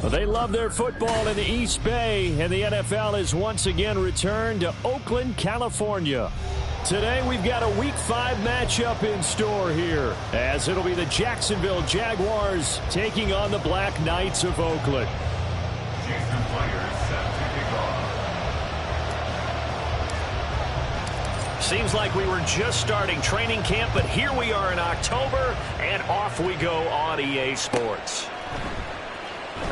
Well, they love their football in the East Bay, and the NFL has once again returned to Oakland, California. Today, we've got a Week 5 matchup in store here, as it'll be the Jacksonville Jaguars taking on the Black Knights of Oakland. Houston players set to kick off. Seems like we were just starting training camp, but here we are in October, and off we go on EA Sports.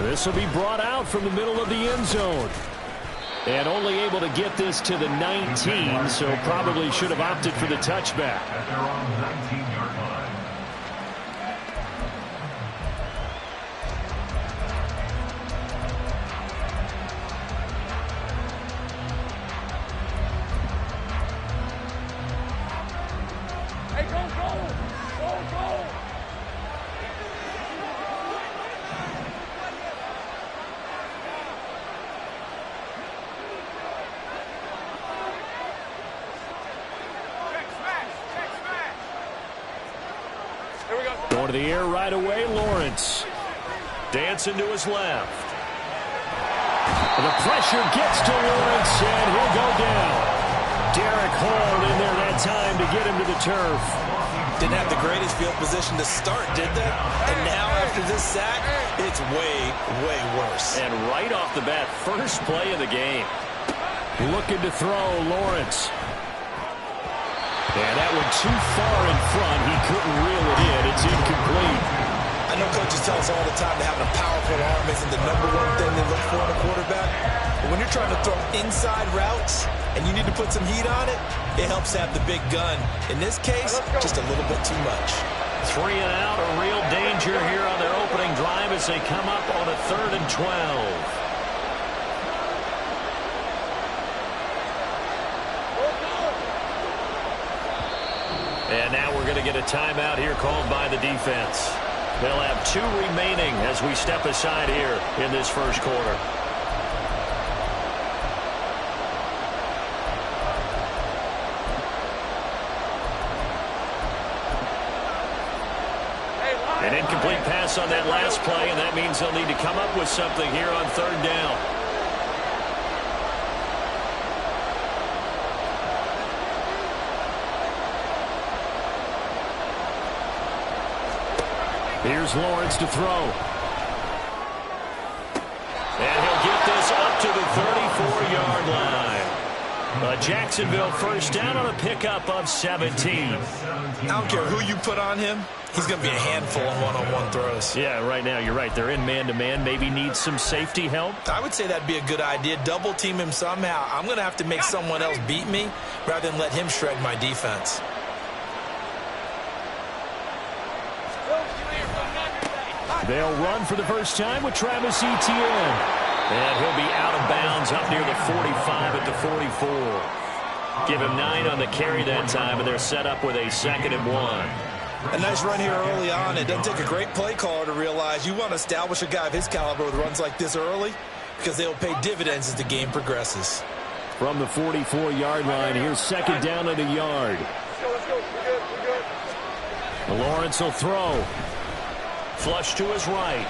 This will be brought out from the middle of the end zone. And only able to get this to the 19, so probably should have opted for the touchback. At their own 19-yard line. Hey, go, go! Go, go! Going to the air right away, Lawrence. Dancing to his left. The pressure gets to Lawrence, and he'll go down. Derek Hall in there that time to get him to the turf. Didn't have the greatest field position to start, did they? And now after this sack, it's way, way worse. And right off the bat, first play of the game. Looking to throw, Lawrence. And that one too far in front. He couldn't reel it in. It's incomplete. I know coaches tell us all the time that having a powerful arm isn't the #1 thing they look for in a quarterback. But when you're trying to throw inside routes and you need to put some heat on it, it helps have the big gun. In this case, just a little bit too much. 3 and out, a real danger here on their opening drive as they come up on a 3rd and 12. And now we're going to get a timeout here called by the defense. They'll have 2 remaining as we step aside here in this first quarter. An incomplete pass on that last play, and that means they'll need to come up with something here on 3rd down. Here's Lawrence to throw. And he'll get this up to the 34-yard line. A Jacksonville first down on a pickup of 17. I don't care who you put on him. He's going to be a handful of one-on-one throws. Yeah, right now, you're right. They're in man-to-man. Maybe need some safety help. I would say that'd be a good idea. Double team him somehow. I'm going to have to make someone else beat me rather than let him shred my defense. They'll run for the first time with Travis Etienne. And he'll be out of bounds up near the 45 at the 44. Give him 9 on the carry that time, and they're set up with a 2nd and 1. A nice run here early on. It doesn't take a great play caller to realize you want to establish a guy of his caliber with runs like this early because they'll pay dividends as the game progresses. From the 44-yard line, here's 2nd down at a yard. Let's go. We're good. Lawrence will throw. Flush to his right.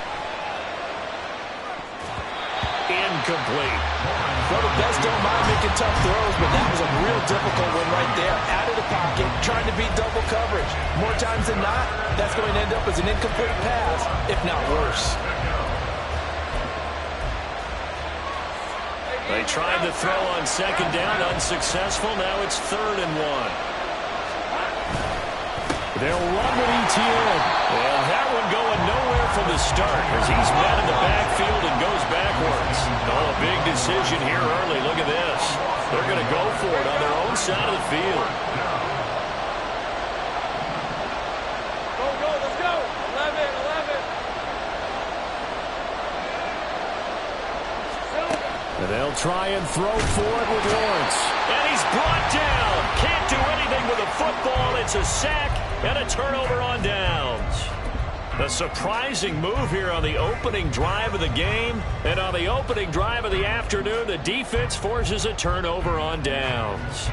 Incomplete. Well, the best don't mind making tough throws, but that was a real difficult one right there. Out of the pocket, trying to beat double coverage. More times than not, that's going to end up as an incomplete pass, if not worse. They tried to throw on 2nd down, unsuccessful. Now it's 3rd and 1. They'll run with Etienne. And that one going nowhere from the start as he's met in the backfield and goes backwards. Oh, a big decision here early. Look at this. They're going to go for it on their own side of the field. Go, let's go. 11. And they'll try and throw for it with Lawrence. And he's brought down. Can't do anything with a football. It's a sack and a turnover on downs. A surprising move here on the opening drive of the game. And on the opening drive of the afternoon, the defense forces a turnover on downs.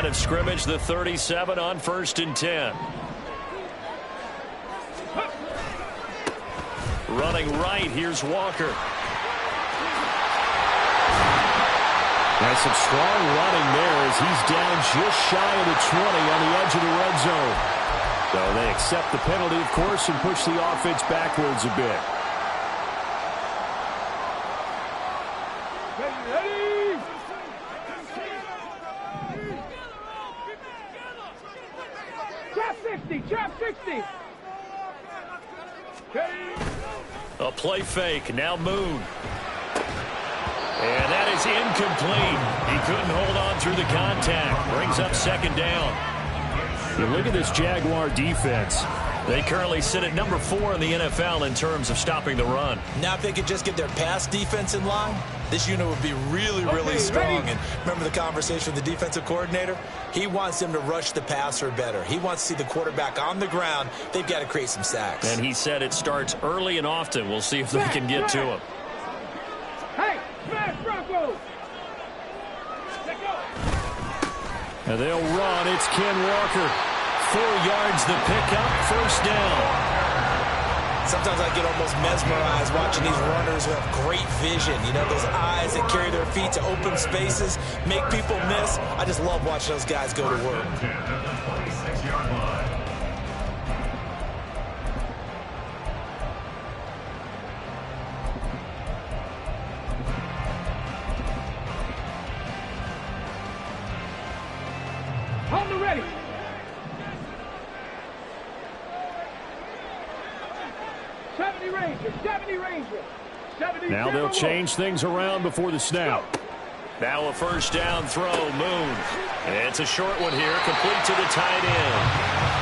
line of scrimmage, the 37 on 1st and 10. Running right, here's Walker. That's some strong running there as he's down just shy of the 20 on the edge of the red zone. So they accept the penalty, of course, and push the offense backwards a bit. Ready? Trap 60, trap 60. A play fake, now Moon. And that is incomplete. He couldn't hold on through the contact. Brings up 2nd down. And look at this Jaguar defense. They currently sit at number 4 in the NFL in terms of stopping the run. Now if they could just get their pass defense in line, this unit would be really strong. And remember the conversation with the defensive coordinator? He wants them to rush the passer better. He wants to see the quarterback on the ground. They've got to create some sacks. And he said it starts early and often. We'll see if they can get to him. Hey, smash Broncos. Let go. And they'll run. It's Ken Walker. 4 yards the pickup, 1st down. Sometimes I get almost mesmerized watching these runners who have great vision. You know, those eyes that carry their feet to open spaces, make people miss. I just love watching those guys go to work. 10 at the 26-yard line. On the ready. Now they'll change things around before the snap. Now a 1st down throw, Moon. It's a short one here, complete to the tight end.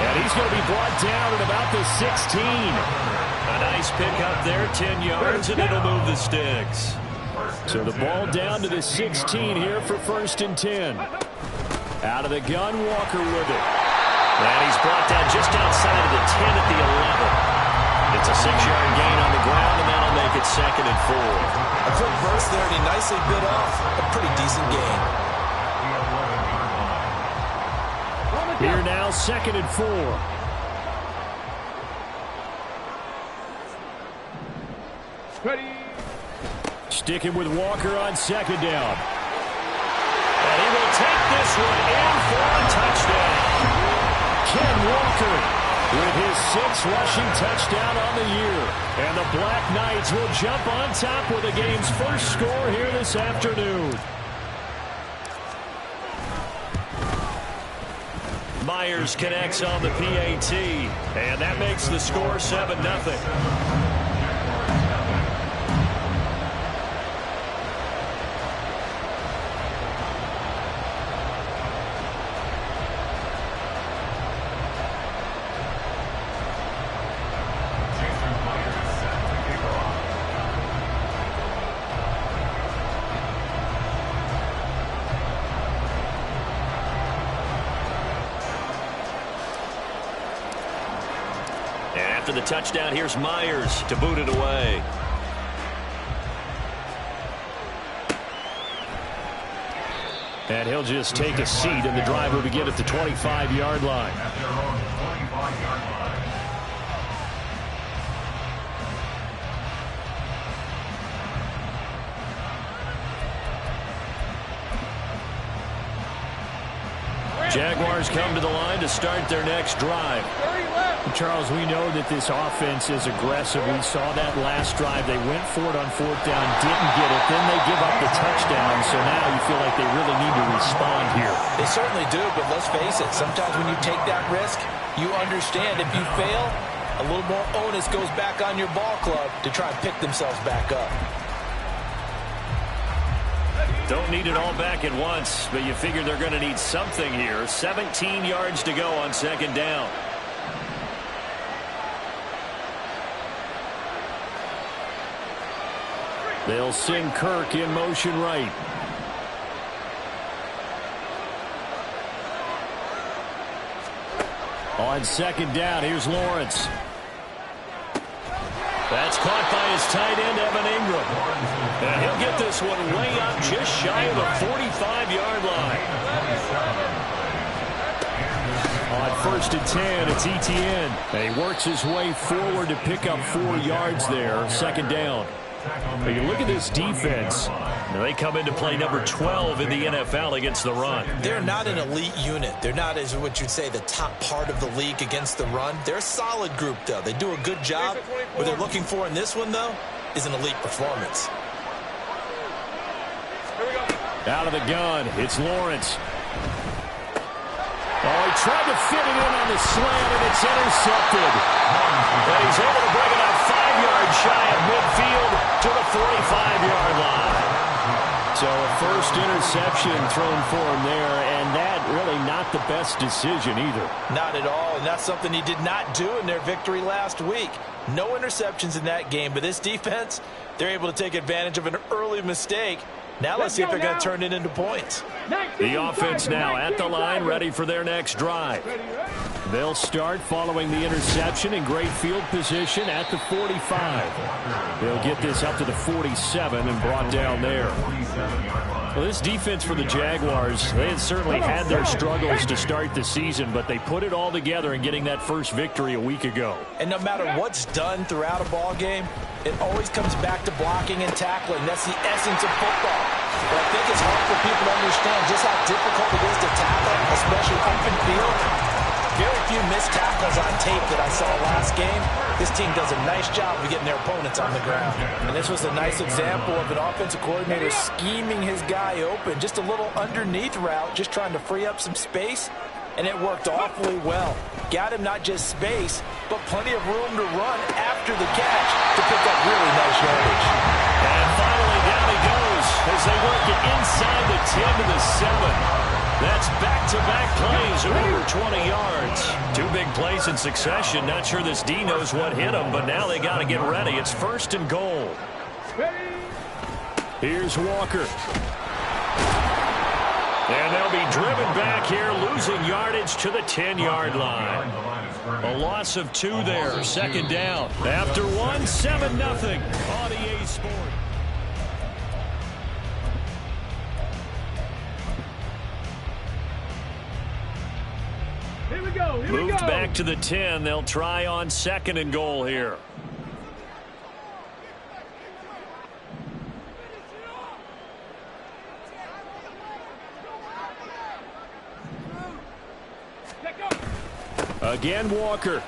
And he's going to be brought down at about the 16. A nice pickup there, 10 yards, and it'll move the sticks. So the ball down to the 16 here for 1st and 10. Out of the gun, Walker with it. And he's brought down just outside of the 10 at the 11. It's a 6-yard gain on the ground, and that'll make it 2nd and 4. A quick burst there, and he nicely bit off a pretty decent gain. Here now, 2nd and 4. Ready. Sticking with Walker on 2nd down. And he will take this one in for a touchdown. Ken Walker with his 6th rushing touchdown on the year. And the Black Knights will jump on top with the game's first score here this afternoon. Myers connects on the PAT, and that makes the score 7-0. After the touchdown, here's Myers to boot it away. And he'll just take a seat, and the drive will begin at the 25-yard line. At their own 25-yard line. Jaguars come to the line to start their next drive. Charles, we know that this offense is aggressive. We saw that last drive. They went for it on 4th down, didn't get it. Then they give up the touchdown. So now you feel like they really need to respond here. They certainly do, but let's face it. Sometimes when you take that risk, you understand if you fail, a little more onus goes back on your ball club to try and pick themselves back up. Don't need it all back at once, but you figure they're going to need something here. 17 yards to go on 2nd down. They'll send Kirk in motion right. On 2nd down, here's Lawrence. That's caught by his tight end, Evan Ingram. And he'll get this one way up just shy of the 45-yard line. On 1st and 10, it's Etienne. And he works his way forward to pick up 4 yards there. 2nd down. But you look at this defense. Now they come into play number 12 in the NFL against the run. They're not an elite unit. They're not, as what you'd say, the top part of the league against the run. They're a solid group, though. They do a good job. What they're looking for in this one, though, is an elite performance. Out of the gun, it's Lawrence. Oh, he tried to fit it in on the slant, and it's intercepted. And he's able to bring it out 5 yards shy of midfield to the 45-yard line. So a first interception thrown for him there, and that really not the best decision either. Not at all, and that's something he did not do in their victory last week. No interceptions in that game, but this defense, they're able to take advantage of an early mistake. Now let's see if they're going to turn it into points. The offense now at the line, ready for their next drive. They'll start following the interception in great field position at the 45. They'll get this up to the 47 and brought down there. Well, this defense for the Jaguars, they had certainly had their struggles to start the season, but they put it all together in getting that first victory a week ago. And no matter what's done throughout a ball game, it always comes back to blocking and tackling. That's the essence of football. But I think it's hard for people to understand just how difficult it is to tackle, especially open field. Very few missed tackles on tape that I saw last game. This team does a nice job of getting their opponents on the ground. And this was a nice example of an offensive coordinator scheming his guy open. Just a little underneath route, just trying to free up some space. And it worked awfully well. Got him not just space, but plenty of room to run after the catch to pick up really nice yardage. And finally down he goes as they work it inside the 10 to the 7. That's back-to-back plays of over 20 yards. 2 big plays in succession. Not sure this D knows what hit him, but now they got to get ready. It's 1st and goal. Here's Walker. And they'll be driven back here, losing yardage to the 10-yard line. A loss of 2 there, 2nd down. After 1, 7-0 on EA Sports. Here we go. Moved back to the 10. They'll try on 2nd and goal here. Again, Walker. And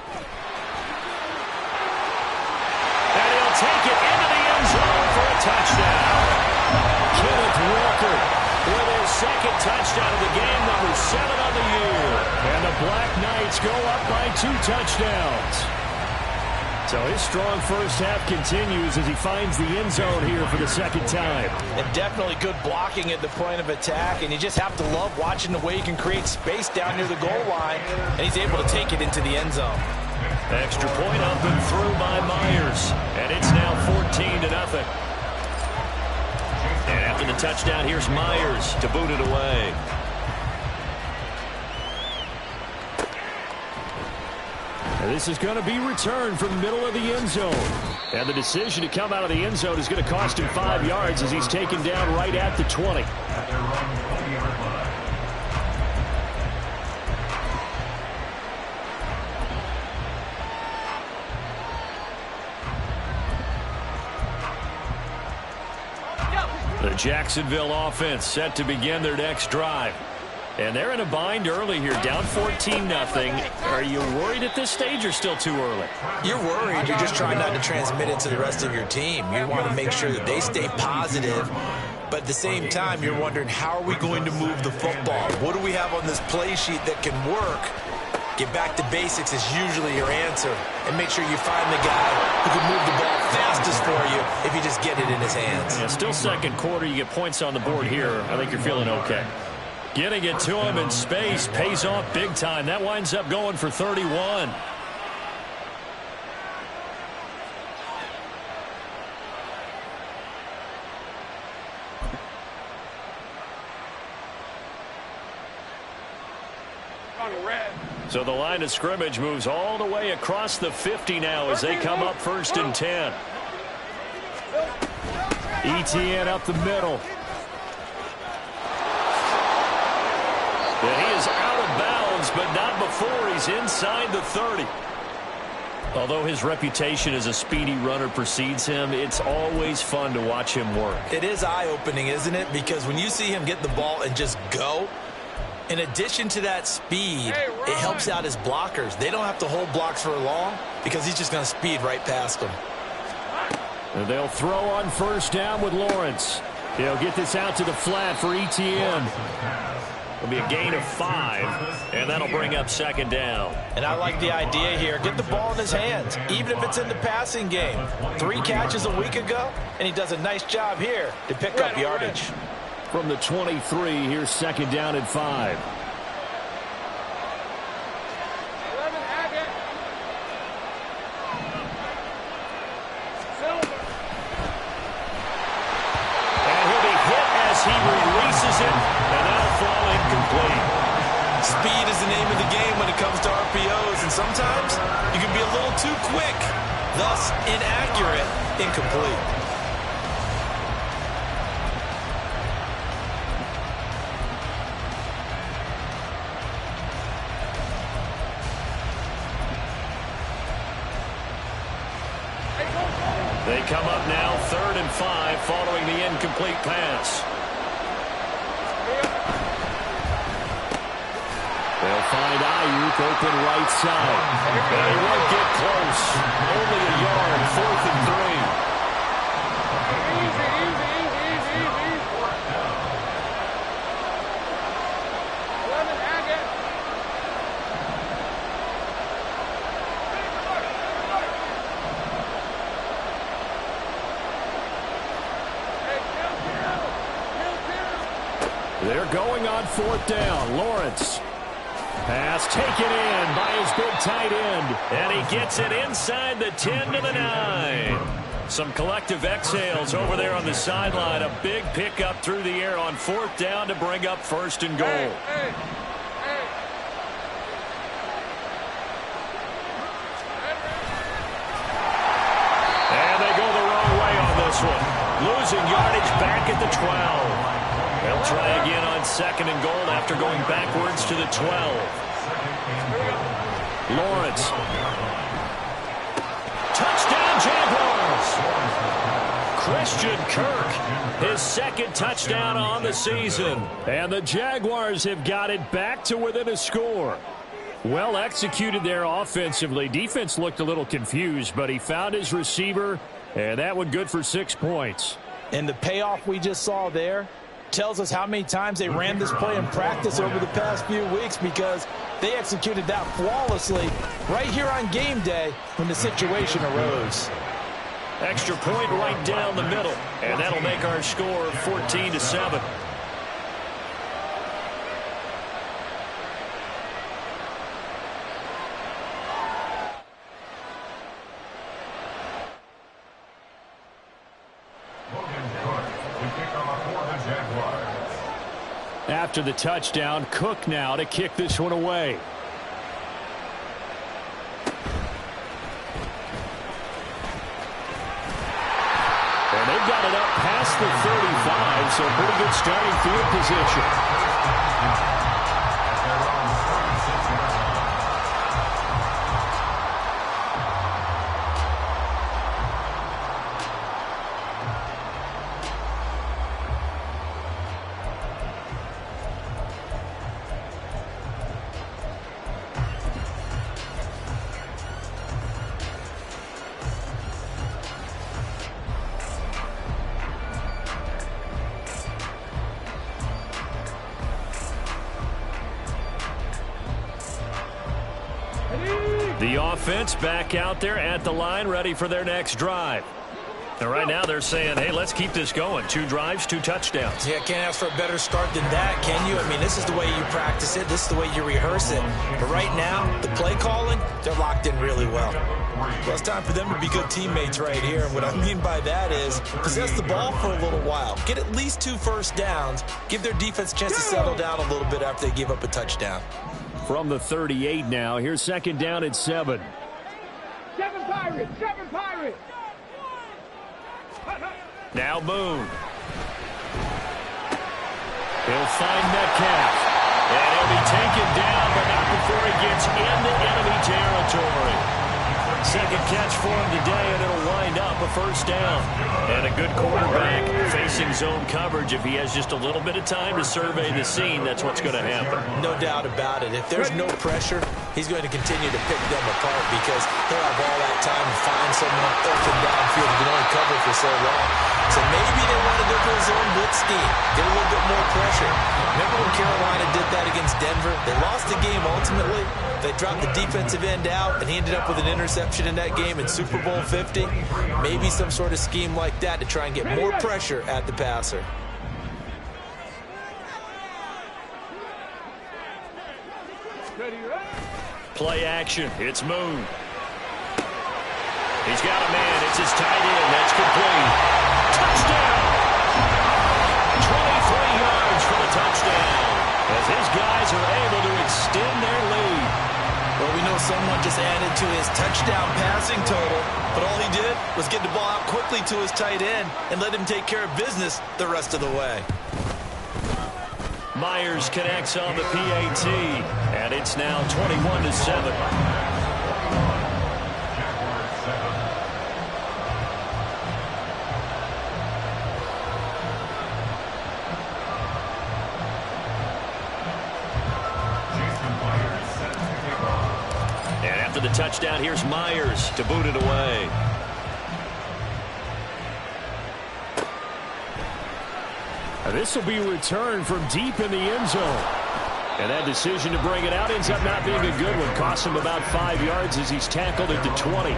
he'll take it into the end zone for a touchdown. Kenneth Walker with his 2nd touchdown of the game, number 7 on the year. And the Black Knights go up by 2 touchdowns. So his strong first half continues as he finds the end zone here for the 2nd time. And definitely good blocking at the point of attack, and you just have to love watching the way he can create space down near the goal line, and he's able to take it into the end zone. Extra point up and through by Myers, and it's now 14-0. And after the touchdown, here's Myers to boot it away. And this is going to be returned from the middle of the end zone. And the decision to come out of the end zone is going to cost him 5 yards as he's taken down right at the 20. The Jacksonville offense set to begin their next drive. And they're in a bind early here, down 14-0. Are you worried at this stage or still too early? You're worried. You're just trying not to transmit it to the rest of your team. You want to make sure that they stay positive. But at the same time, you're wondering, how are we going to move the football? What do we have on this play sheet that can work? Get back to basics is usually your answer. And make sure you find the guy who can move the ball fastest for you if you just get it in his hands. Yeah, still 2nd quarter. You get points on the board here. I think you're feeling okay. Getting it to him in space pays off big time. That winds up going for 31. So the line of scrimmage moves all the way across the 50 now as they come up 1st and 10. Etienne up the middle. And he is out of bounds but not before he's inside the 30. Although his reputation as a speedy runner precedes him, it's always fun to watch him work. It is eye-opening, isn't it? Because when you see him get the ball and just go, in addition to that speed, it helps out his blockers. They don't have to hold blocks for long because he's just going to speed right past them. And they'll throw on first down with Lawrence. He'll get this out to the flat for ETN. It'll be a gain of 5, and that'll bring up second down. And I like the idea here. Get the ball in his hands, even if it's in the passing game. 3 catches a week ago, and he does a nice job here to pick up yardage. From the 23, here's second down and 5. He releases it, and that'll fall incomplete. Speed is the name of the game when it comes to RPOs, and sometimes you can be a little too quick, thus inaccurate, incomplete. They come up now, 3rd and 5, following the incomplete pass. They'll find Ayuk open right side. And he won't get close. Only a yard, 4th and 3. They're going on 4th down. Lawrence. Pass taken in by his big tight end. And he gets it inside the 10 to the 9. Some collective exhales over there on the sideline. A big pickup through the air on 4th down to bring up 1st and goal. And they go the wrong way on this one. Losing yardage back at the 12. They'll try again on 2nd and goal after going backwards to the 12. Lawrence. Touchdown, Jaguars. Christian Kirk, his 2nd touchdown on the season. And the Jaguars have got it back to within a score. Well executed there offensively. Defense looked a little confused, but he found his receiver, and that one good for 6 points. And the payoff we just saw there tells us how many times they ran this play in practice over the past few weeks, because they executed that flawlessly right here on game day when the situation arose. Extra point right down the middle, and that'll make our score 14-7. After the touchdown, Cook now to kick this one away. And they've got it up past the 35, so pretty good starting field position. The offense back out there at the line, ready for their next drive. And right now they're saying, hey, let's keep this going. 2 drives, 2 touchdowns. Yeah, can't ask for a better start than that, can you? I mean, this is the way you practice it. This is the way you rehearse it. But right now, the play calling, they're locked in really well. Well, it's time for them to be good teammates right here. And what I mean by that is possess the ball for a little while. Get at least 2 first downs. Give their defense a chance to settle down a little bit after they give up a touchdown. From the 38 now, here's 2nd down and 7. 7 Pirates! 7 Pirates! Now Boone. He'll find Metcalf. And he'll be taken down, but not before he gets into enemy territory. Second catch for him today, and it'll wind up a first down. And a good quarterback facing zone coverage. If he has just a little bit of time to survey the scene, that's what's going to happen. No doubt about it. If there's no pressure, he's going to continue to pick them apart because he'll have all that time to find someone open downfield who can only cover for so long. So maybe they want to go to a zone blitz scheme, get a little bit more pressure. Remember when Carolina did that against Denver? They lost the game ultimately. They dropped the defensive end out, and he ended up with an interception in that game in Super Bowl 50. Maybe some sort of scheme like that to try and get more pressure at the passer. Play action. It's Moon. He's got a man. It's his tight end. That's complete. Touchdown! 23 yards for the touchdown. As his guys are able to extend their lead. Well, we know someone just added to his touchdown passing total, but all he did was get the ball out quickly to his tight end and let him take care of business the rest of the way. Myers connects on the PAT, and it's now 21-7. The touchdown, here's Myers to boot it away. This will be a return from deep in the end zone. And that decision to bring it out ends up not being a good one. Costs him about 5 yards as he's tackled at the 20.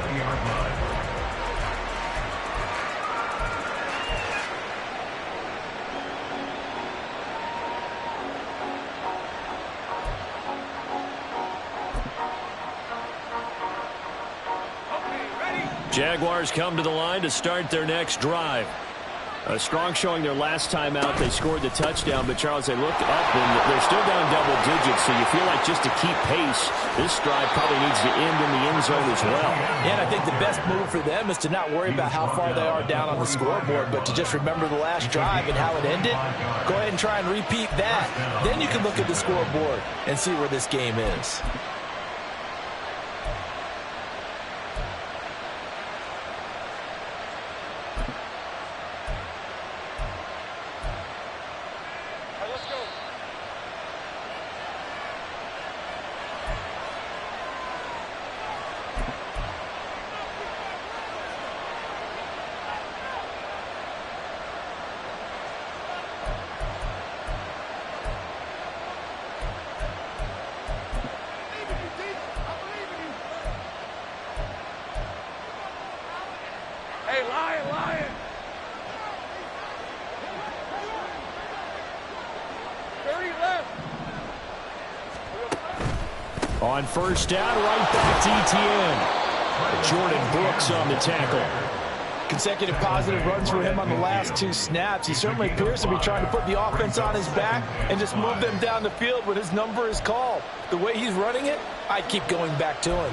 Jaguars come to the line to start their next drive. A strong showing their last time out. They scored the touchdown, but Charles, they looked up and they're still down double digits, so you feel like just to keep pace, this drive probably needs to end in the end zone as well. Yeah, and I think the best move for them is to not worry about how far they are down on the scoreboard, but to just remember the last drive and how it ended. Go ahead and try and repeat that. Then you can look at the scoreboard and see where this game is. On first down, right back to ETN. Jordan Brooks on the tackle. Consecutive positive runs for him on the last 2 snaps. He certainly appears to be trying to put the offense on his back and just move them down the field when his number is called. The way he's running it, I keep going back to him.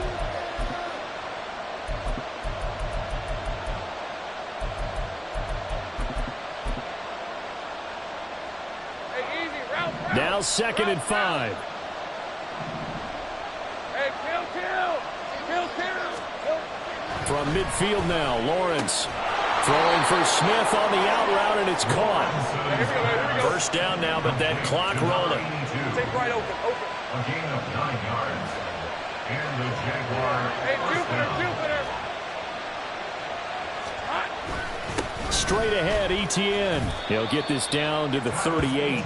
Now 2nd and 5. From midfield now, Lawrence throwing for Smith on the out route, and it's caught. First down now, but that clock rolling. Take right open. A gain of 9 yards. And the Jaguar. Hey, Jupiter. Straight ahead, ETN. He'll get this down to the 38.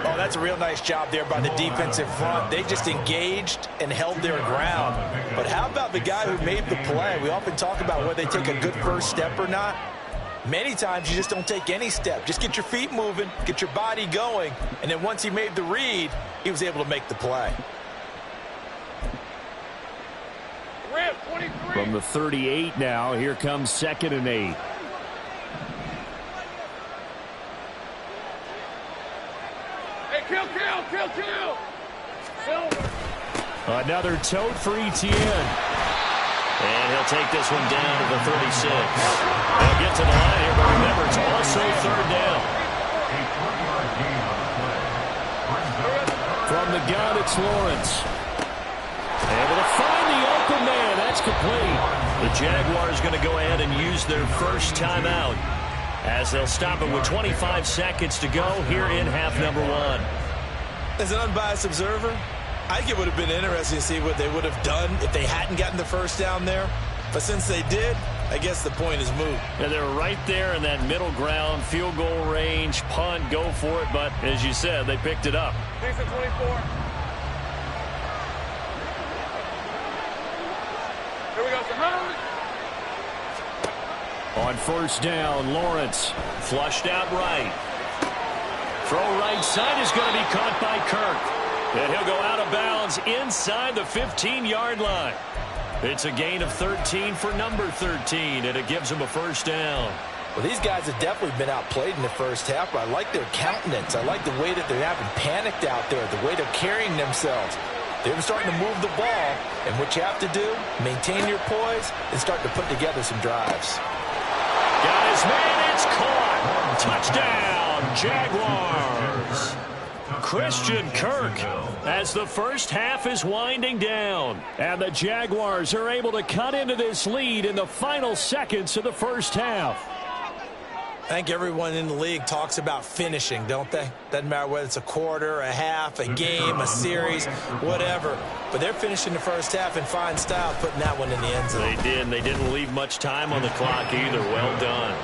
Oh, that's a real nice job there by the defensive front. They just engaged and held their ground. But how about the guy who made the play? We often talk about whether they take a good first step or not. Many times you just don't take any step. Just get your feet moving, get your body going, and then once he made the read, he was able to make the play. From the 38 now, here comes 2nd and 8. Kill. Another tote for ETN. And he'll take this one down to the 36. They'll get to the line here, but remember, it's also 3rd down. From the gun, it's Lawrence. complete. The Jaguars going to go ahead and use their first timeout as they'll stop it with 25 seconds to go here in half number 1. As an unbiased observer, I think it would have been interesting to see what they would have done if they hadn't gotten the first down there. But since they did, I guess the point is moot. And they're right there in that middle ground, field goal range, punt, go for it. But as you said, they picked it up. Thanks at 24. Here we go. On first down, Lawrence. Flushed out right. Throw right side is going to be caught by Kirk. And he'll go out of bounds inside the 15-yard line. It's a gain of 13 for number 13, and it gives him a first down. Well, these guys have definitely been outplayed in the first half, but I like their countenance. I like the way that they're having panicked out there, the way they're carrying themselves. They're starting to move the ball, and what you have to do, maintain your poise and start to put together some drives. Got his man, it's caught. Touchdown, Jaguars. Christian Kirk as the first half is winding down. And the Jaguars are able to cut into this lead in the final seconds of the first half. I think everyone in the league talks about finishing, don't they? Doesn't matter whether it's a quarter, a half, a game, a series, whatever. But they're finishing the first half in fine style, putting that one in the end zone. They did, and they didn't leave much time on the clock either. Well done.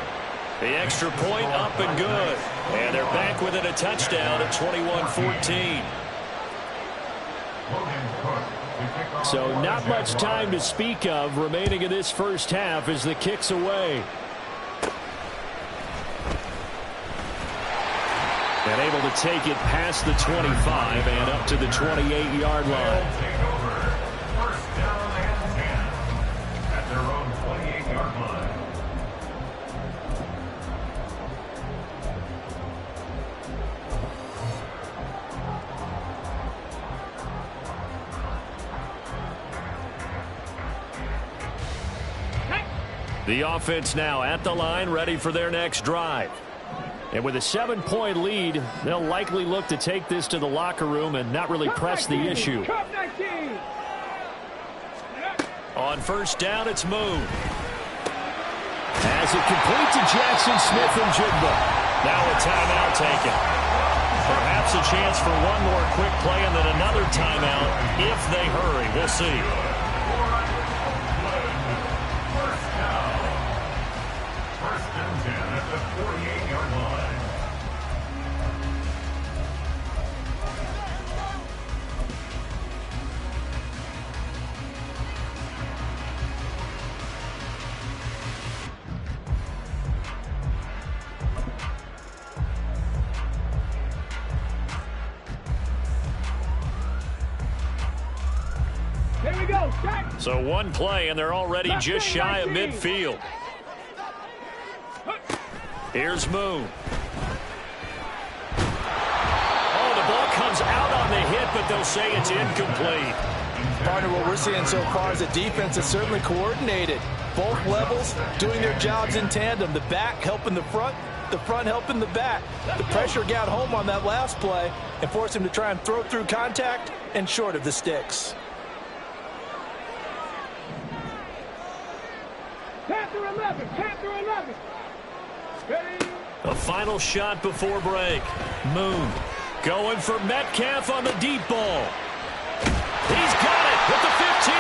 The extra point up and good. And they're back within a touchdown at 21-14. So not much time to speak of remaining in this first half as the kick's away. And able to take it past the 25 and up to the 28-yard line. First down and 10 at their own 28-yard line. The offense now at the line, ready for their next drive. And with a 7-point lead, they'll likely look to take this to the locker room and not really press the issue. On first down, it's Moon. As it complete to Jackson Smith and Jigba. Now a timeout taken. Perhaps a chance for one more quick play and then another timeout if they hurry. We'll see. First and 10 at the 48-yard line. Here we go. So one play, and they're already just shy of midfield. Here's Moon. Oh, the ball comes out on the hit, but they'll say it's incomplete. Partner, what we're seeing so far is a defense that's certainly coordinated. Both levels doing their jobs in tandem. The back helping the front helping the back. The pressure got home on that last play and forced him to try and throw through contact and short of the sticks. Panther 11. Panther 11. A final shot before break. Moon going for Metcalf on the deep ball. He's got it with the 15.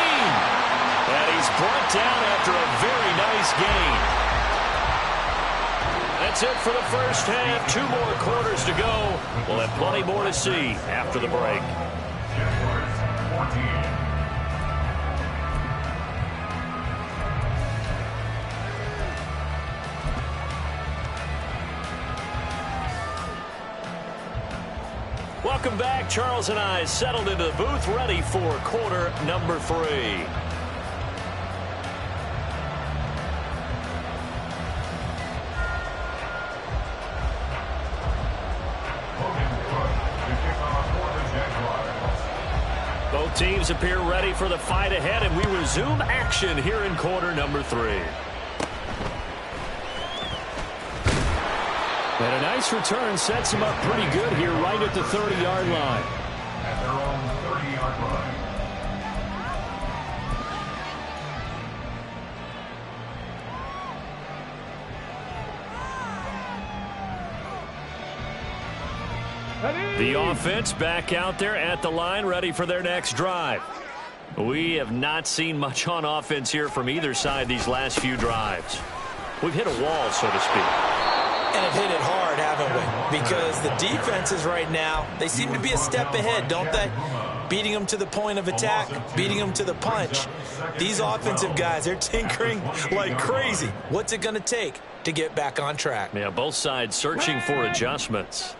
And he's brought down after a very nice gain. That's it for the first half. 2 more quarters to go. We'll have plenty more to see after the break. Jaguars 14. Welcome back. Charles and I settled into the booth, ready for quarter number 3. Both teams appear ready for the fight ahead, and we resume action here in quarter number 3. And a nice return sets him up pretty good here right at the 30-yard line. At their own 30-yard line. The offense back out there at the line, ready for their next drive. We have not seen much on offense here from either side these last few drives. We've hit a wall, so to speak. And have hit it hard, haven't we? Because the defenses right now, they seem to be a step ahead, don't they? Beating them to the point of attack, beating them to the punch. These offensive guys, they're tinkering like crazy. What's it going to take to get back on track? Yeah, both sides searching for adjustments.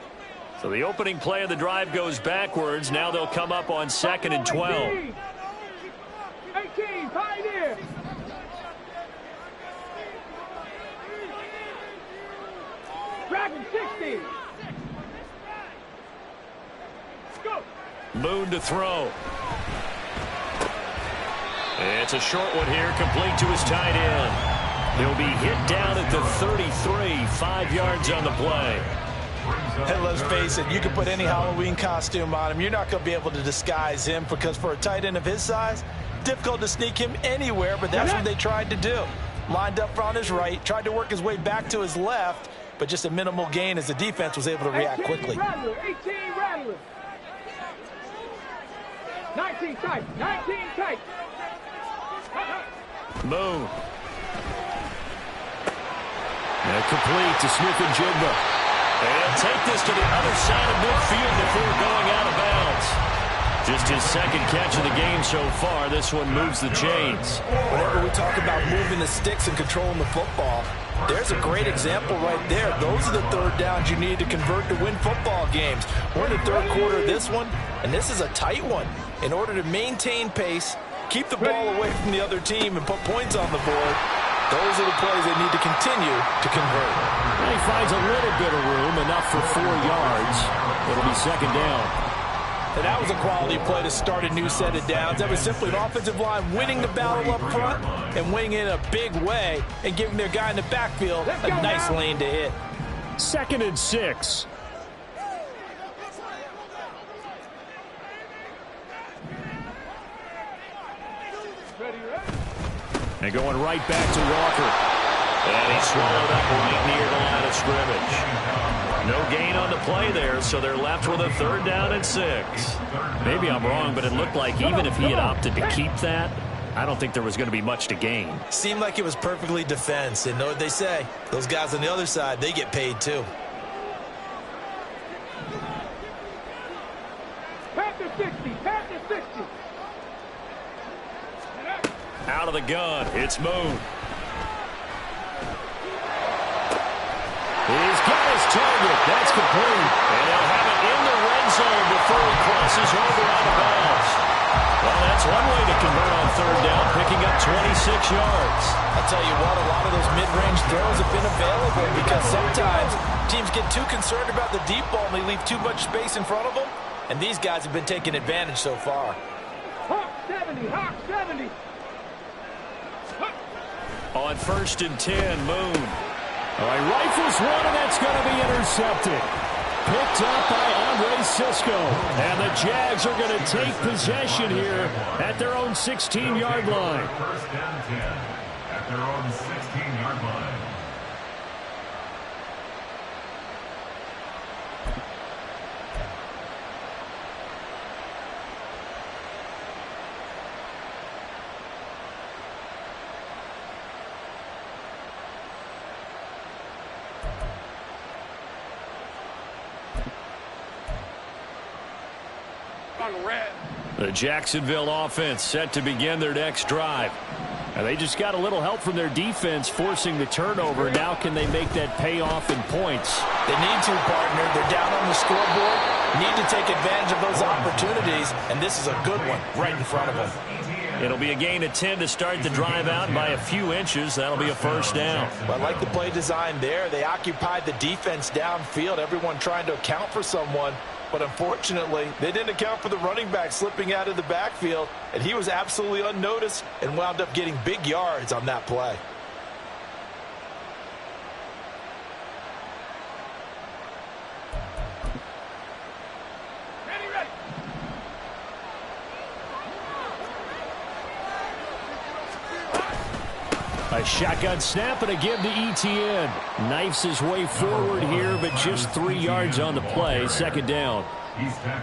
So the opening play of the drive goes backwards. Now they'll come up on 2nd and 12. 18, Pioneer. Dragon 60. Go. Moon to throw. It's a short one here, complete to his tight end. He'll be hit down at the 33, 5 yards on the play. And let's face it, you can put any Halloween costume on him. You're not going to be able to disguise him because for a tight end of his size, difficult to sneak him anywhere, but that's what they tried to do. Lined up on his right, tried to work his way back to his left, but just a minimal gain as the defense was able to react quickly. 18 Rattler. 19 tight. 19 tight. Moon. And complete to Smith-Njigba. And take this to the other side of midfield before going out of bounds. Just his second catch of the game so far. This one moves the chains. Whenever we talk about moving the sticks and controlling the football, there's a great example right there. Those are the third downs you need to convert to win football games. We're in the third quarter of this one, and this is a tight one. In order to maintain pace, keep the ball away from the other team, and put points on the board, those are the plays they need to continue to convert. And he finds a little bit of room, enough for 4 yards. It'll be 2nd down. And that was a quality play to start a new set of downs. That was simply an offensive line winning the battle up front and winning it in a big way and giving their guy in the backfield a nice lane to hit. 2nd and 6. And going right back to Walker. And he swallowed up right near the line of scrimmage. No gain on the play there, so they're left with a 3rd down and 6. Maybe I'm wrong, but it looked like even if he had opted to keep that, I don't think there was going to be much to gain. Seemed like it was perfectly defense. And know what they say? Those guys on the other side, they get paid too. Panther 60. Panther 60. Out of the gun, it's Moon. He's got his target. That's complete. And they'll have it in the red zone before he crosses over out of bounds. Well, that's one way to convert on 3rd down, picking up 26 yards. I'll tell you what, a lot of those mid-range throws have been available because sometimes teams get too concerned about the deep ball and they leave too much space in front of them. And these guys have been taking advantage so far. Hawk 70. Hawk 70. On 1st and 10, Moon. All right, rifles one, and that's going to be intercepted. Picked up by Andre Cisco. And the Jags are going to take possession here at their own 16-yard line. 1st and 10 at their own 16-yard line. The Jacksonville offense set to begin their next drive. And they just got a little help from their defense forcing the turnover. Now can they make that pay off in points? They need to, partner. They're down on the scoreboard. Need to take advantage of those opportunities, and this is a good one right in front of them. It'll be a gain of 10 to start the drive out by a few inches. That'll be a 1st down. Well, I like the play design there. They occupied the defense downfield, everyone trying to account for someone. But unfortunately, they didn't account for the running back slipping out of the backfield, and he was absolutely unnoticed and wound up getting big yards on that play. A shotgun snap and a give to Etienne. Knifes his way forward here, but just 3 yards on the play. Second down.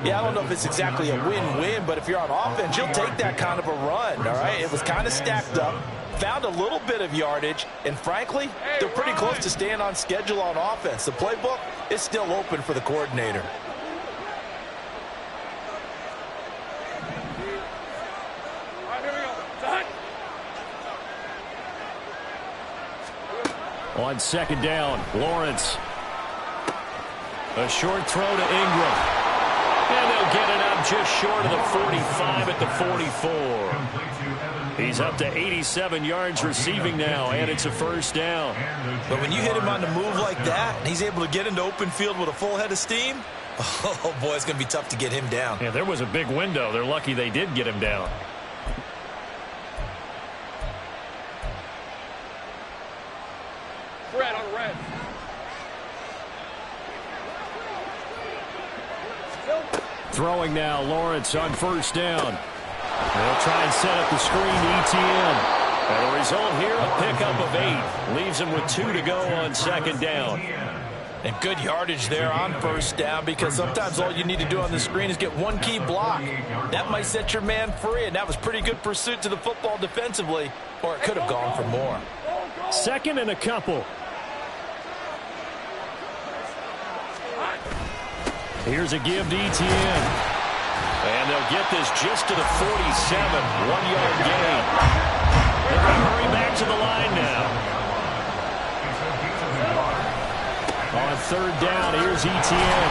Yeah, I don't know if it's exactly a win-win, but if you're on offense, you'll take that kind of a run, all right? It was kind of stacked up, found a little bit of yardage, and frankly, they're pretty close to staying on schedule on offense. The playbook is still open for the coordinator. On second down, Lawrence. A short throw to Ingram. And they'll get it up just short of the 45 at the 44. He's up to 87 yards receiving now, and it's a first down. But when you hit him on the move like that, and he's able to get into open field with a full head of steam, oh, boy, it's going to be tough to get him down. Yeah, there was a big window. They're lucky they did get him down. Red on red. Throwing now, Lawrence on first down. They'll try and set up the screen to Etienne. And the result here, a pickup of 8. Leaves him with 2 to go on second down. And good yardage there on first down, because sometimes all you need to do on the screen is get one key block. That might set your man free, and that was pretty good pursuit to the football defensively, or it could have gone for more. Second and a couple. Here's a give to Etienne. And they'll get this just to the 47. 1-yard gain. They're going to hurry back to the line now. On third down, here's Etienne.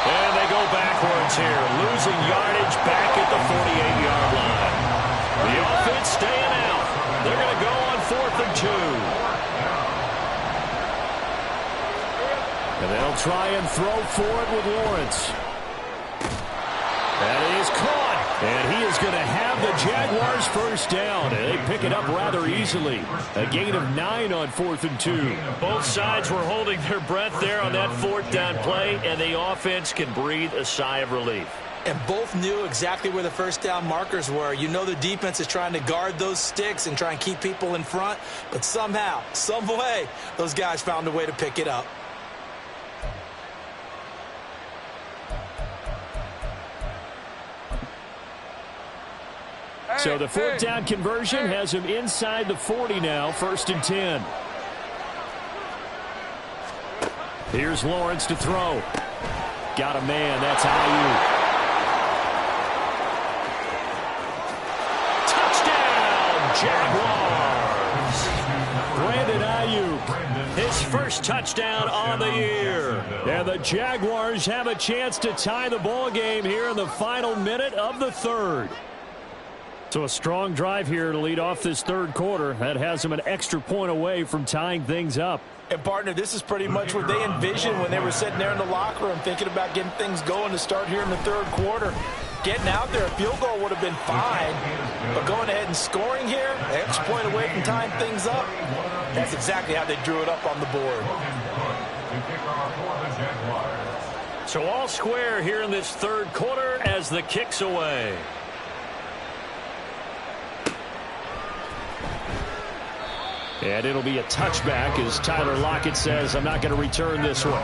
And they go backwards here. Losing yardage back at the 48-yard line. The offense staying out. They're going to go on 4th and 2. And they'll try and throw for it with Lawrence. That is caught. And he is going to have the Jaguars first down. And they pick it up rather easily. A gain of 9 on 4th and 2. Both sides were holding their breath there on that 4th down play, and the offense can breathe a sigh of relief. And both knew exactly where the first down markers were. You know the defense is trying to guard those sticks and try and keep people in front. But somehow, some way, those guys found a way to pick it up. So the 4th down conversion has him inside the 40 now, 1st and 10. Here's Lawrence to throw. Got a man, that's Ayuk. Touchdown, Jaguars! Brandon Ayuk, his first touchdown on the year. And the Jaguars have a chance to tie the ball game here in the final minute of the 3rd. So a strong drive here to lead off this 3rd quarter. That has them an extra point away from tying things up. And, partner, this is pretty much what they envisioned when they were sitting there in the locker room thinking about getting things going to start here in the 3rd quarter. Getting out there, a field goal would have been fine. But going ahead and scoring here, an extra point away from tying things up, that's exactly how they drew it up on the board. So all square here in this 3rd quarter as the kick's away. And it'll be a touchback as Tyler Lockett says, I'm not going to return this one.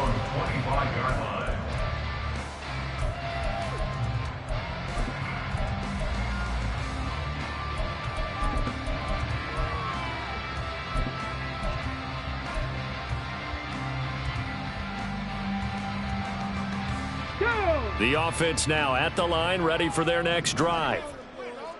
The offense now at the line, ready for their next drive.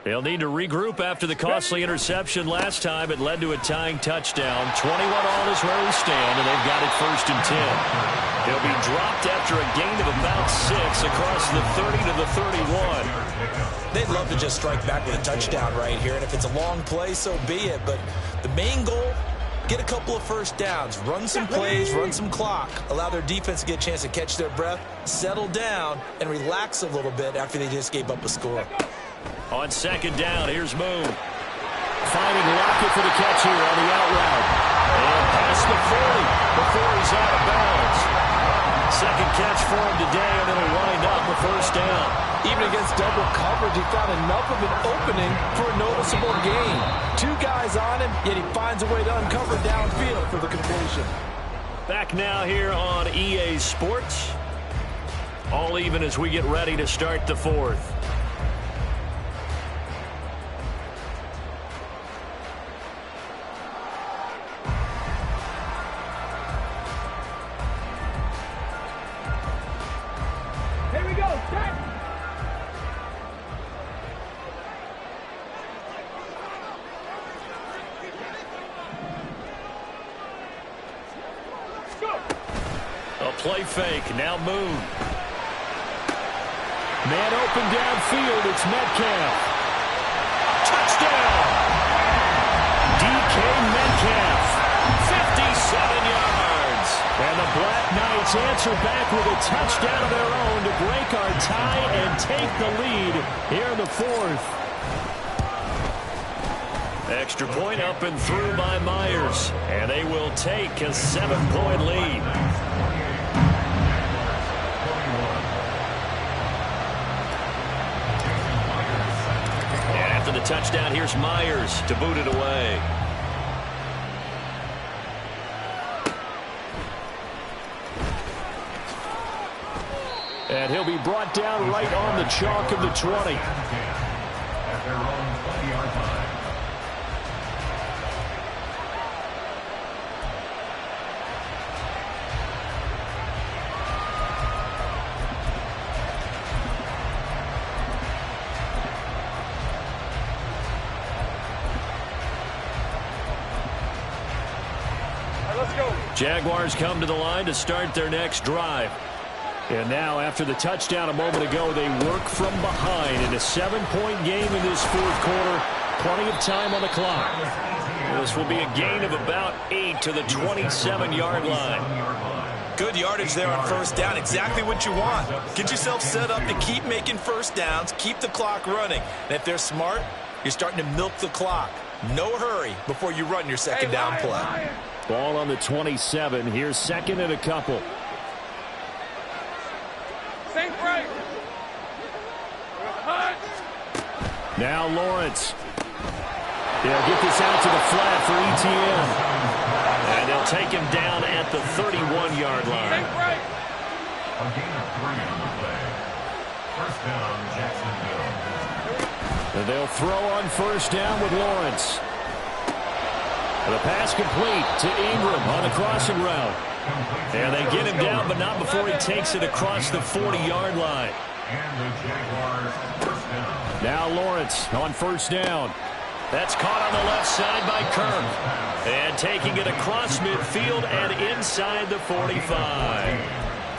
They'll need to regroup after the costly interception last time. It led to a tying touchdown. 21 all is where we stand, and they've got it 1st and 10. He'll be dropped after a gain of about 6 across the 30 to the 31. They'd love to just strike back with a touchdown right here, and if it's a long play, so be it. But the main goal, get a couple of first downs, run some plays, run some clock, allow their defense to get a chance to catch their breath, settle down, and relax a little bit after they just gave up a score. On second down, here's Moon. Finding Lockett for the catch here on the out route. And past the 40 before he's out of bounds. Second catch for him today, and it'll wind up a first down. Even against double coverage, he found enough of an opening for a noticeable gain. 2 guys eyes on him, yet he finds a way to uncover downfield for the completion. Back now here on EA Sports. All even as we get ready to start the fourth. Here we go, set. A play fake, now Moon. Man open downfield, it's Metcalf. Touchdown! DK Metcalf, 57 yards. And the Black Knights answer back with a touchdown of their own to break our tie and take the lead here in the fourth. Extra point up and through by Myers. And they will take a 7-point lead. The touchdown, here's Myers to boot it away. And he'll be brought down right on the chalk of the 20. At their own 20-yard line. Jaguars come to the line to start their next drive. And now, after the touchdown a moment ago, they work from behind in a 7-point game in this fourth quarter. Plenty of time on the clock. This will be a gain of about 8 to the 27-yard line. Good yardage there on first down. Exactly what you want. Get yourself set up to keep making first downs, keep the clock running. And if they're smart, you're starting to milk the clock. No hurry before you run your second down play. Ball on the 27. Here's second and a couple. Sink break. Now Lawrence. They'll get this out to the flat for ETN. And they'll take him down at the 31-yard line. Sink break. A gain of 3 on the play. First down, Jacksonville. And they'll throw on first down with Lawrence. The pass complete to Ingram on the crossing route. And they get him down, but not before he takes it across the 40-yard line. And the Jaguars first down. Now Lawrence on first down. That's caught on the left side by Kirk. And taking it across midfield and inside the 45.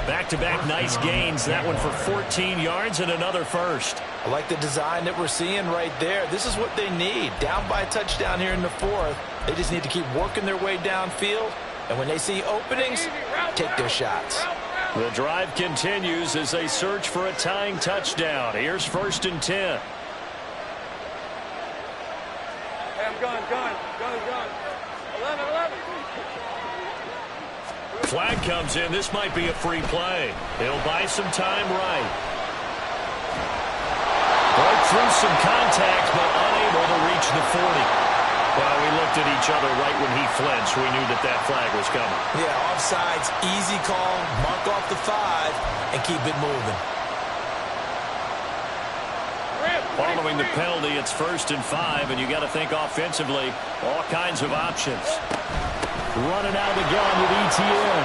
Back-to-back nice gains. That one for 14 yards and another first. I like the design that we're seeing right there. This is what they need. Down by a touchdown here in the fourth. They just need to keep working their way downfield. And when they see openings, take their shots. The drive continues as they search for a tying touchdown. Here's first and 10. Hey, I'm gone. 11. Flag comes in. This might be a free play. They'll buy some time right. Broke through some contact, but unable to reach the 40. Well, we looked at each other right when he flinched. We knew that flag was coming. Yeah, offsides, easy call, mark off the 5, and keep it moving. Following the penalty, it's first and 5, and you got to think offensively, all kinds of options. Running out of the gun with ETN.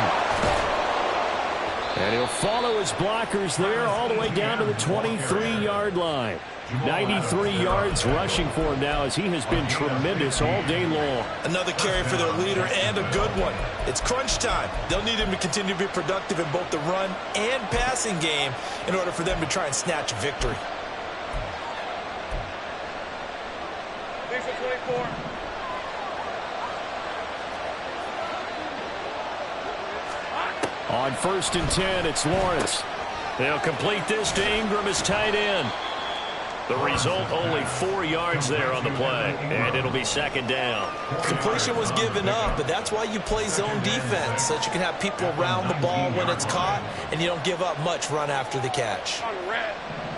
And he'll follow his blockers there all the way down to the 23-yard line. 93 yards rushing for him now as he has been tremendous all day long. Another carry for their leader and a good one. It's crunch time. They'll need him to continue to be productive in both the run and passing game in order for them to try and snatch a victory. 24. On first and 10, it's Lawrence. They'll complete this to Ingram as tight end. The result, only 4 yards there on the play, and it'll be second down. Completion was given up, but that's why you play zone defense, so that you can have people around the ball when it's caught, and you don't give up much run after the catch.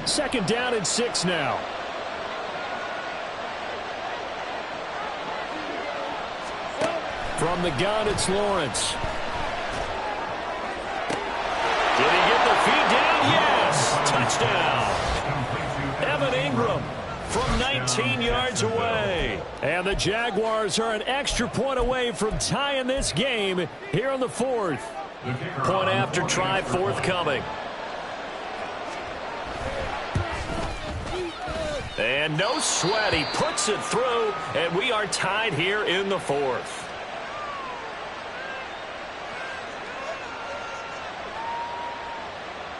Second down and 6 now. From the gun, it's Lawrence. Did he get the feet down? Yes! Touchdown. Evan Ingram from 19 yards away. And the Jaguars are an extra point away from tying this game here in the fourth. Point after try forthcoming. And no sweat. He puts it through, and we are tied here in the fourth.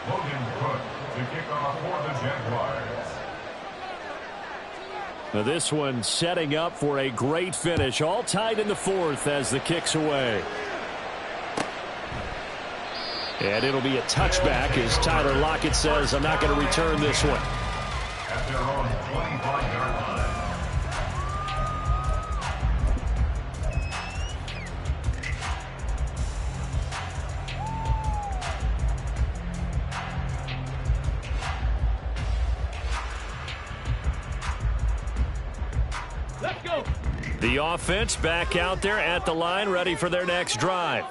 Logan Cook to kick off for the Jaguars. Now this one setting up for a great finish. All tied in the fourth as the kick's away. And it'll be a touchback as Tyler Lockett says, I'm not going to return this one. At their own 25-yard line. Let's go. The offense back out there at the line, ready for their next drive.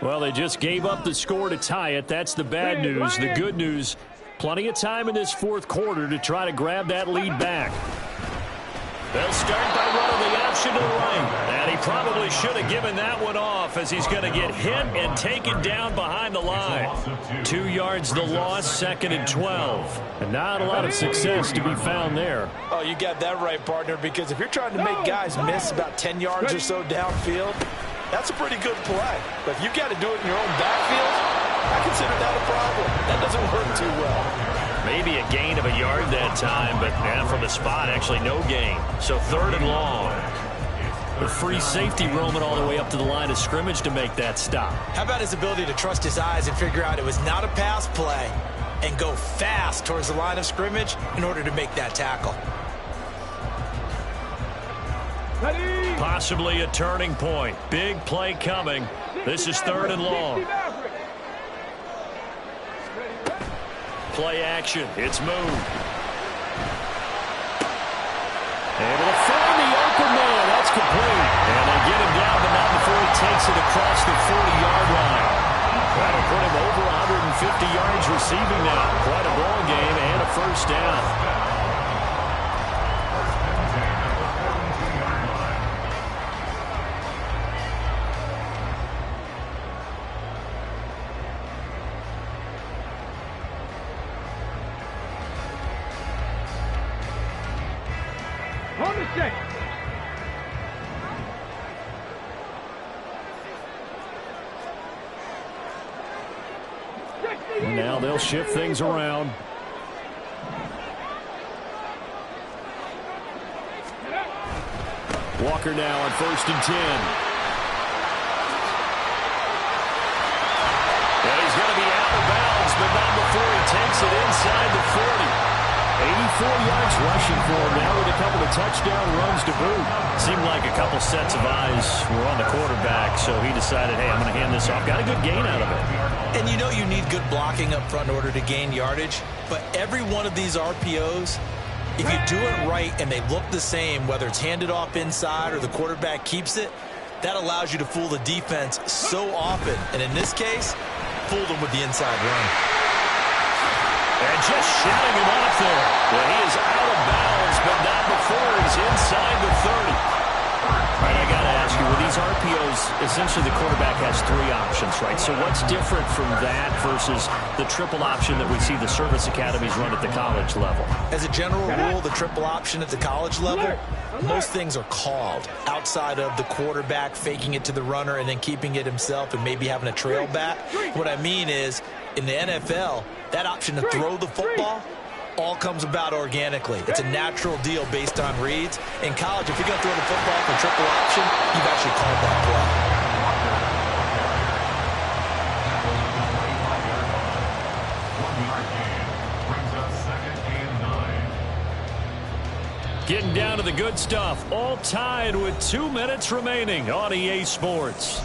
Well, they just gave up the score to tie it. That's the bad news. The good news, plenty of time in this fourth quarter to try to grab that lead back. They'll start by running the option to the right. And he probably should have given that one off as he's going to get hit and taken down behind the line. 2 yards the loss, 2nd and 12. And not a lot of success to be found there. Oh, you got that right, partner, because if you're trying to make guys miss about 10 yards or so downfield, that's a pretty good play. But if you've got to do it in your own backfield, I consider that a problem. That doesn't work too well. Maybe a gain of a yard that time, but from the spot, actually no gain. So 3rd and long. The free safety roaming all the way up to the line of scrimmage to make that stop. How about his ability to trust his eyes and figure out it was not a pass play and go fast towards the line of scrimmage in order to make that tackle? Possibly a turning point. Big play coming. This is 3rd and long. Play action. It's moved. Able to find the open man. That's complete. And they get him down, but not before he takes it across the 40-yard line. That'll put him over 150 yards receiving now. Quite a ball game and a first down. Now they'll shift things around. Walker now on 1st and 10. And he's going to be out of bounds, but not before he takes it inside the 40. 84 yards rushing for him now with a couple of touchdown runs to boot. Seemed like a couple sets of eyes were on the quarterback, so he decided, hey, I'm going to hand this off. Got a good gain out of it. And you know you need good blocking up front in order to gain yardage, but every one of these RPOs, if you do it right and they look the same, whether it's handed off inside or the quarterback keeps it, that allows you to fool the defense so often. And in this case, fooled them with the inside run. And just shutting him off there. Well, he is out of bounds, but not before he's inside the 30. All right, I got to ask you, with these RPOs, essentially the quarterback has 3 options, right? So what's different from that versus the triple option that we see the service academies run at the college level? As a general rule, the triple option at the college level, most things are called outside of the quarterback faking it to the runner and then keeping it himself and maybe having a trail back. What I mean is, in the NFL, that option to throw the football all comes about organically. It's a natural deal based on reads. In college, if you're going to throw the football for triple option, you've actually called that play. Getting down to the good stuff. All tied with 2 minutes remaining on EA Sports.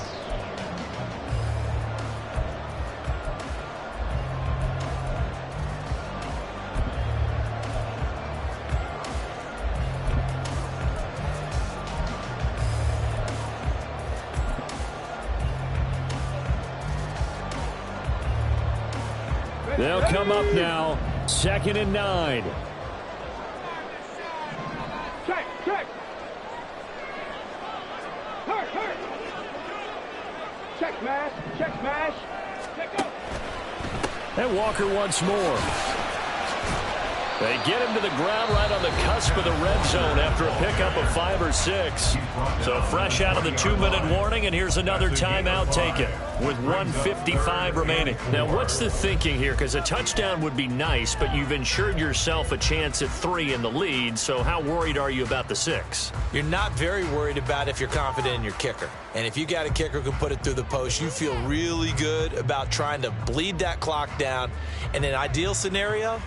They'll come up now. 2nd and 9. Check. Hurt. Check smash. Check up. And Walker once more. They get him to the ground right on the cusp of the red zone after a pickup of 5 or 6. So fresh out of the 2-minute warning, and here's another timeout taken with 1:55 remaining. Now, what's the thinking here? Because a touchdown would be nice, but you've ensured yourself a chance at 3 in the lead, so how worried are you about the 6? You're not very worried about if you're confident in your kicker. And if you got a kicker who can put it through the post, you feel really good about trying to bleed that clock down. In an ideal scenario,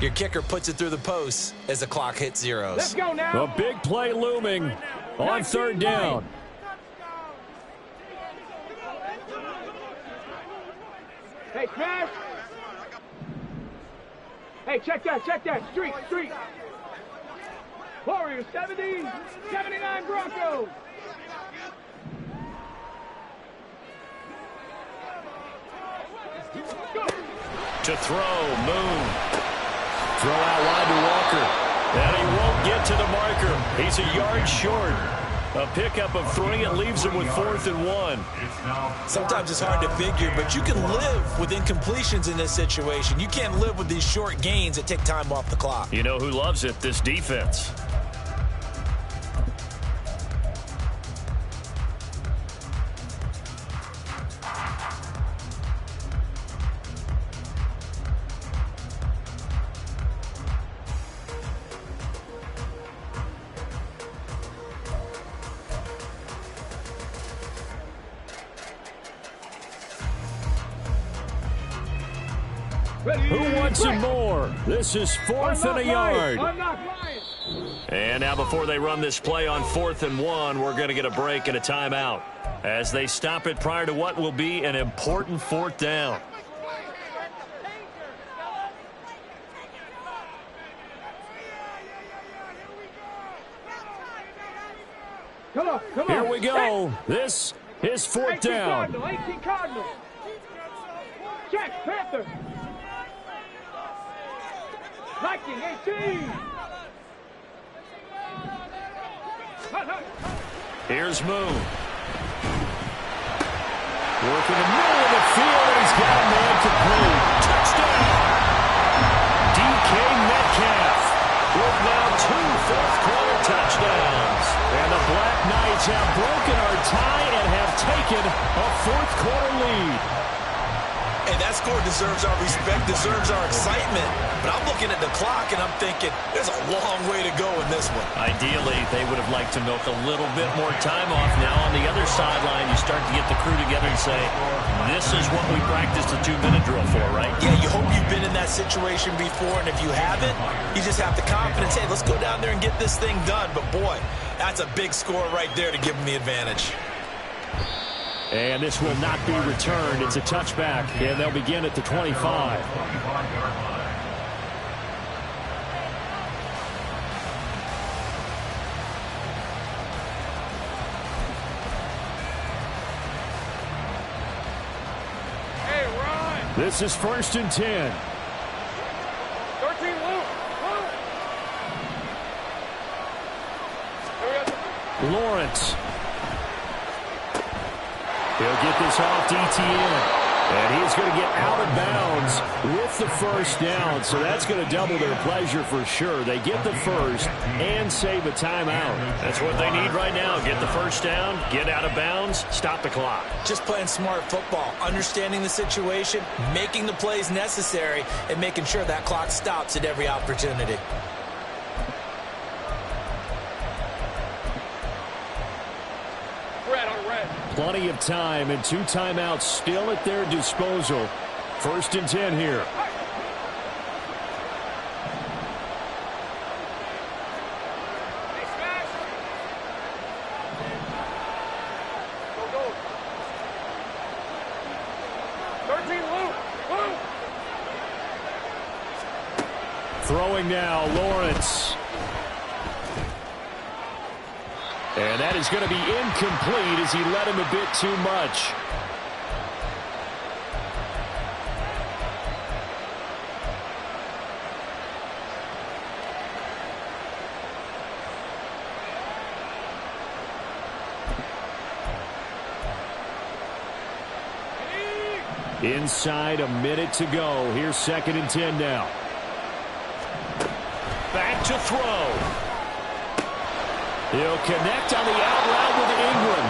your kicker puts it through the post as the clock hits zeros. Let's go now. A big play looming on 3rd down. Hey, smash. Hey, check that. Street. Warriors, 70, 79 Broncos. Go. To throw, Moon. Throw out wide to Walker. And he won't get to the marker. He's a yard short. A pickup of 3 and leaves him with 4th and 1. Sometimes it's hard to figure, but you can live with incompletions in this situation. You can't live with these short gains that take time off the clock. You know who loves it? This defense. Who wants some more? This is 4th and a yard. And now before they run this play on 4th and 1, we're going to get a break and a timeout as they stop it prior to what will be an important 4th down. Come on. Here we go. This is 4th down. 18 Cardinals. Check, Panther. Viking, 18. Here's Moon. Working the middle of the field, and he's got a man complete. Touchdown! DK Metcalf with now 2 fourth-quarter touchdowns. And the Black Knights have broken our tie and have taken a 4th-quarter lead. And that score deserves our respect, deserves our excitement. But I'm looking at the clock, and I'm thinking, there's a long way to go in this one. Ideally, they would have liked to milk a little bit more time off. Now on the other sideline, you start to get the crew together and say, this is what we practiced the 2-minute drill for, right? Yeah, you hope you've been in that situation before, and if you haven't, you just have the confidence, hey, let's go down there and get this thing done. But, boy, that's a big score right there to give them the advantage. And this will not be returned. It's a touchback, and they'll begin at the 25. Hey, Ron. This is 1st and 10. 13 Luke. Lawrence. He'll get this off DTN. And he's going to get out of bounds with the 1st down. So that's going to double their pleasure for sure. They get the 1st and save a timeout. That's what they need right now. Get the 1st down, get out of bounds, stop the clock. Just playing smart football, understanding the situation, making the plays necessary, and making sure that clock stops at every opportunity. Plenty of time and 2 timeouts still at their disposal. 1st and 10 here. Throwing now, Lawrence. And that is going to be incomplete as he led him a bit too much. Inside a minute to go. Here's 2nd and 10 now. Back to throw. He'll connect on the out route with Ingram.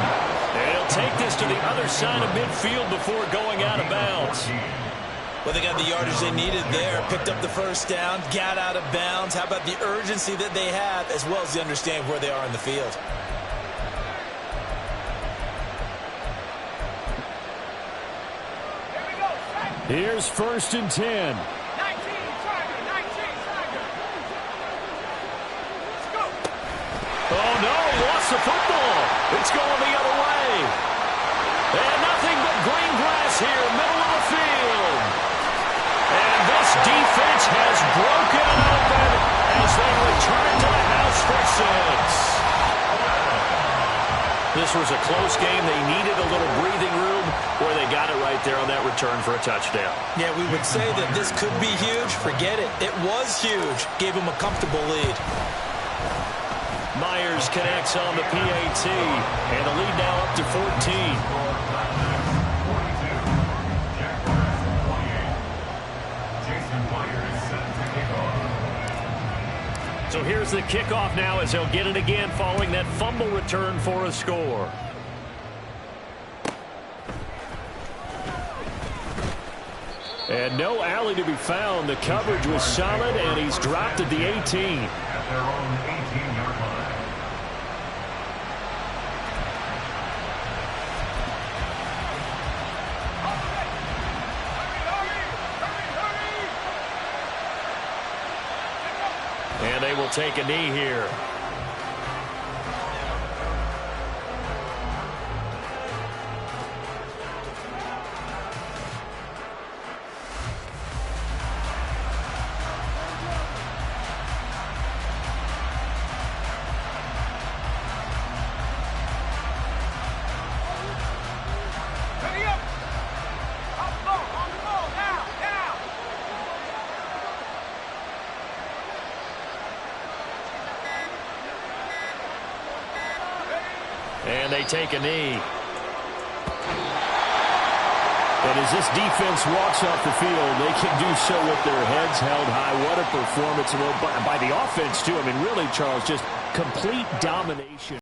And he'll take this to the other side of midfield before going out of bounds. Well, they got the yardage they needed there. Picked up the first down, got out of bounds. How about the urgency that they have, as well as the understanding where they are in the field? Here's 1st and 10. 19, Tiger, 19, Tiger. Let's go. Oh, no, he lost the football. It's going the other way. And nothing but green grass here, middle of the field. And this defense has broken it open as they return to the house for 6. This was a close game. They needed a little breathing room where they got it right there on that return for a touchdown. Yeah, we would say that this could be huge. Forget it. It was huge. Gave them a comfortable lead. Myers connects on the PAT, and the lead now up to 14. So here's the kickoff now as he'll get it again following that fumble return for a score. And no alley to be found. The coverage was solid, and he's dropped at the 18. At their own 18-yard line. And they will take a knee here. Ready up. On the ball, now. And they take a knee. And as this defense walks off the field, they can do so with their heads held high. What a performance by the offense, too. I mean, really, Charles, just complete domination.